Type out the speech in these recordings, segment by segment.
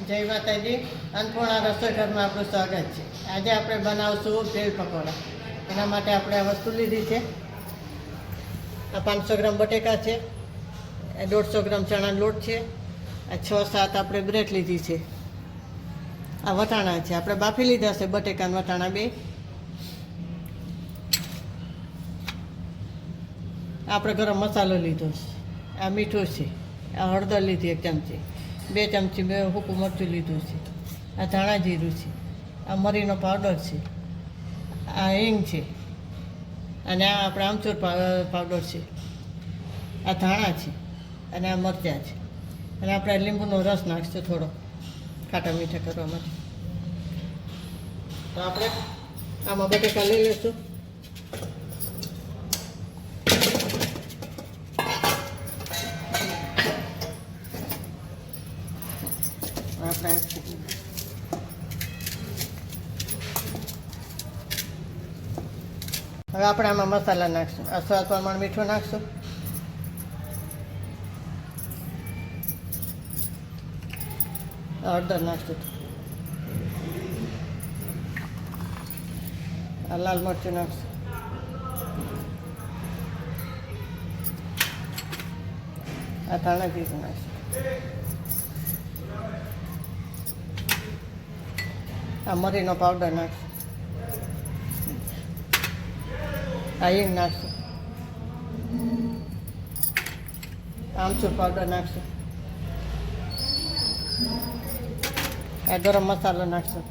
જય માતાજી. અન્નપૂર્ણા રસોઈ ઘરમાં આપણું સ્વાગત છે. આજે આપણે બનાવશું ભેળ પકોડા. એના માટે આપણે આ વસ્તુ લીધી છે. આ 500 ગ્રામ બટેકા છે, 150 ગ્રામ ચણાનો લોટ છે, આ 6-7 આપણે બ્રેડ લીધી છે, આ વટાણા છે, આપણે બાફી લીધા છે બટેકા અને વટાણા બે. આપણે ગરમ મસાલો લીધો છે, આ મીઠું છે, આ હળદર લીધી 1 ચમચી, 2 ચમચી સૂકું મરચું લીધું છે, આ ધાણા જીરું છે, આ મરીનો પાવડર છે, આ હિંગ છે, અને આ આપણે આમચૂર પાવડર છે, આ ધાણા છે, અને આ મરચાં છે, અને આપણે લીંબુનો રસ નાખીશું થોડો ખાટા મીઠા કરવા માટે. તો આપણે આમાં બટેકા લઈ લઈશું. હવે આપણે આમાં મસાલા નાખશું. આ સ્વાદ પ્રમાણે મીઠું નાખશું, હળદર નાખશું, આ લાલ મરચું નાખશું, આ ધાણા જીરું નાખશું, આ મરીનો પાવડર નાખશું, આ હિંગ નાખશું, આમચૂર પાવડર નાખશું, આ ગરમ મસાલો નાખશું.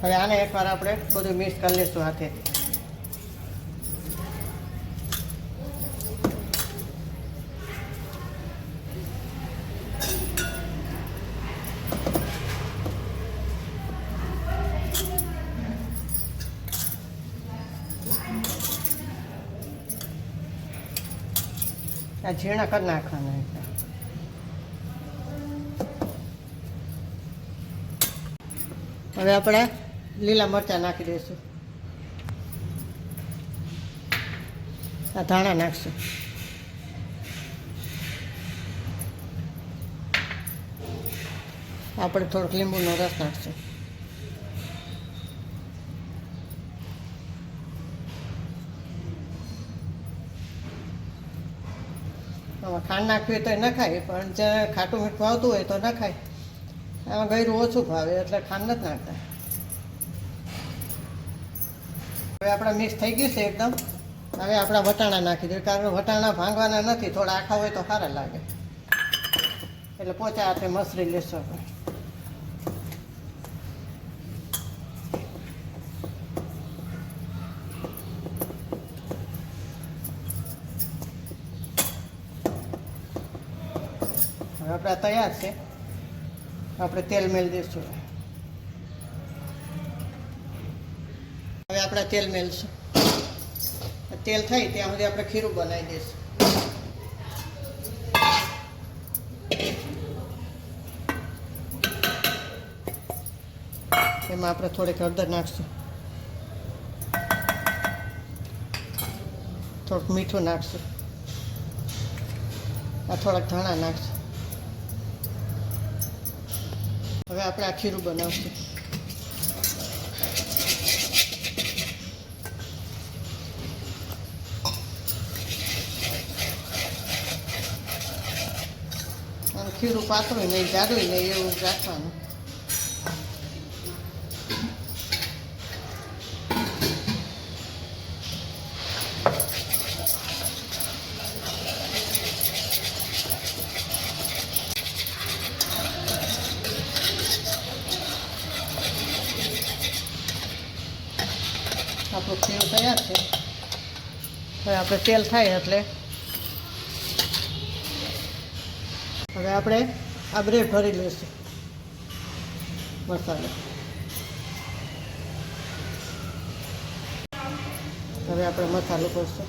હવે આને એકવાર આપણે બધું મિક્સ કરી લઈશું હાથે. આ ઝીણા કરી નાખવાના. હવે આપણે લીલા મરચાં નાખી દઈશું, આ ધાણા નાખશું, આપણે થોડોક લીંબુનો રસ નાખશું, આમાં ખાંડ નાખવી હોય તો ન ખાય, પણ જે ખાટું મીઠું આવતું હોય તો ન ખાય. આમાં ગળ્યું ઓછું ભાવે એટલે ખાંડ નથી નાખતા. હવે આપણે મિક્સ થઈ ગયું છે એકદમ. હવે આપણા વટાણા નાખી દઈએ, કારણ વટાણા ભાંગવાના નથી, થોડા આખા હોય તો સારા લાગે, એટલે પોચા હાથે મસરી લેશું આપણે. હવે આપણા તૈયાર છે. આપણે તેલ મેળ દઈશું. હવે આપણે તેલ મેળશું. તેલ થાય ત્યાં સુધી આપણે ખીરું બનાવી દઈશું. એમાં આપણે થોડીક હળદર નાખશું, થોડુંક મીઠું નાખશું, આ થોડાક ધાણા નાખશું. હવે આપણે આ ખીરું બનાવશું. અને ખીરું પાતળું નહીં, જાડું નહીં, એવું રાખવાનું. આપણું ખીરું તૈયાર છે. હવે આપણે તેલ થાય એટલે હવે આપણે આ બ્રેડ ભરી લઈશું મસાલો. હવે આપણે મસાલો ભરશું.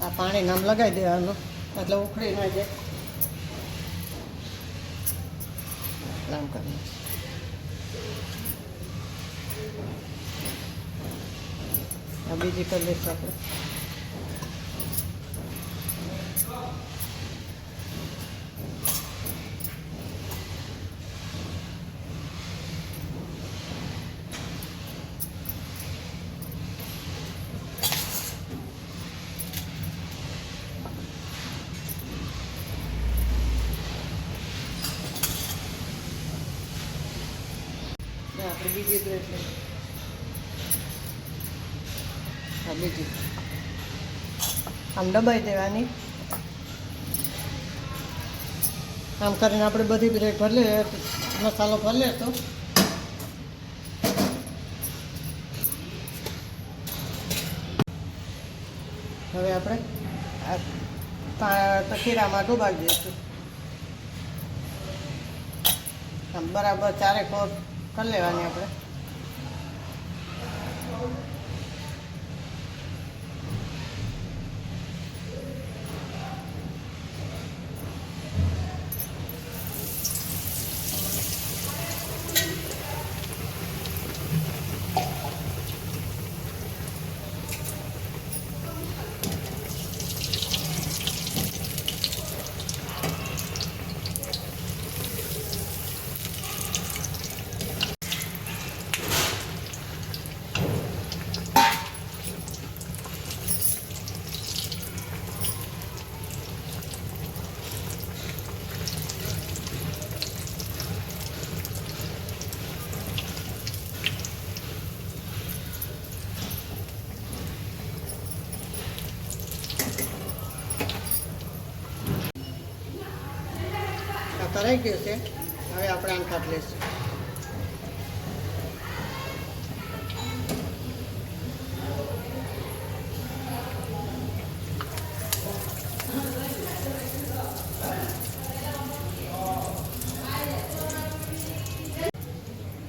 આ પાણી નામ લગાવી દેવાનું. એટલે ઉખડી ના જાય. આમ કરી આ બીજી કરી લઈશું આપણે. આપણે બીજી બ્રેડ લઈએ. આ બીજી આમ દબાઈ દેવાની. આમ કરીને આપણે બધી બ્રેડ ભરી લઈએ, મસાલો ભરી લેતો. હવે આપણે આ ખીરામાં ડુબાડી દઈશું. આમ બરાબર ચારેક કોર કરી લેવાની આપણે. તરાઈ ગયું છે. હવે આપણે આમ કાઢી લઈશું.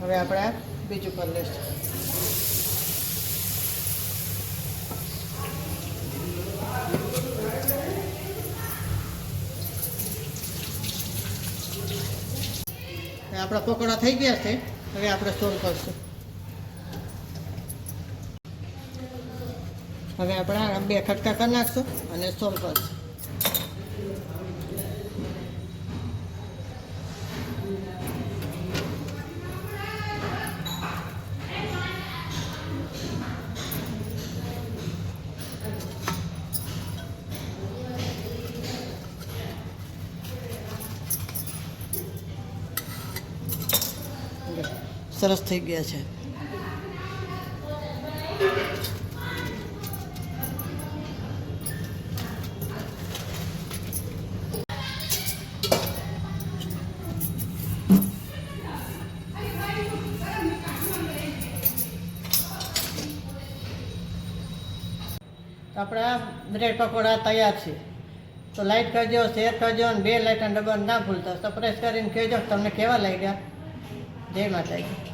હવે આપણે આ બીજું કરી લઈશું. આપણા પકોડા થઈ ગયા છે. હવે આપણે સોલ કરશું. હવે આપણે 2 ખટકા કરી નાખશું અને સોલ કરશું. સરસ થઈ ગયા છે. આપણા બ્રેડ પકોડા તૈયાર છે. તો લાઈક કરજો, શેર કરજો અને 2 લાઇકન દબાવવાનું ના ભૂલતા. સબસ્ક્રાઈબ કરીને કહેજો તમને કેવા લાગ્યા. જય માતાજી.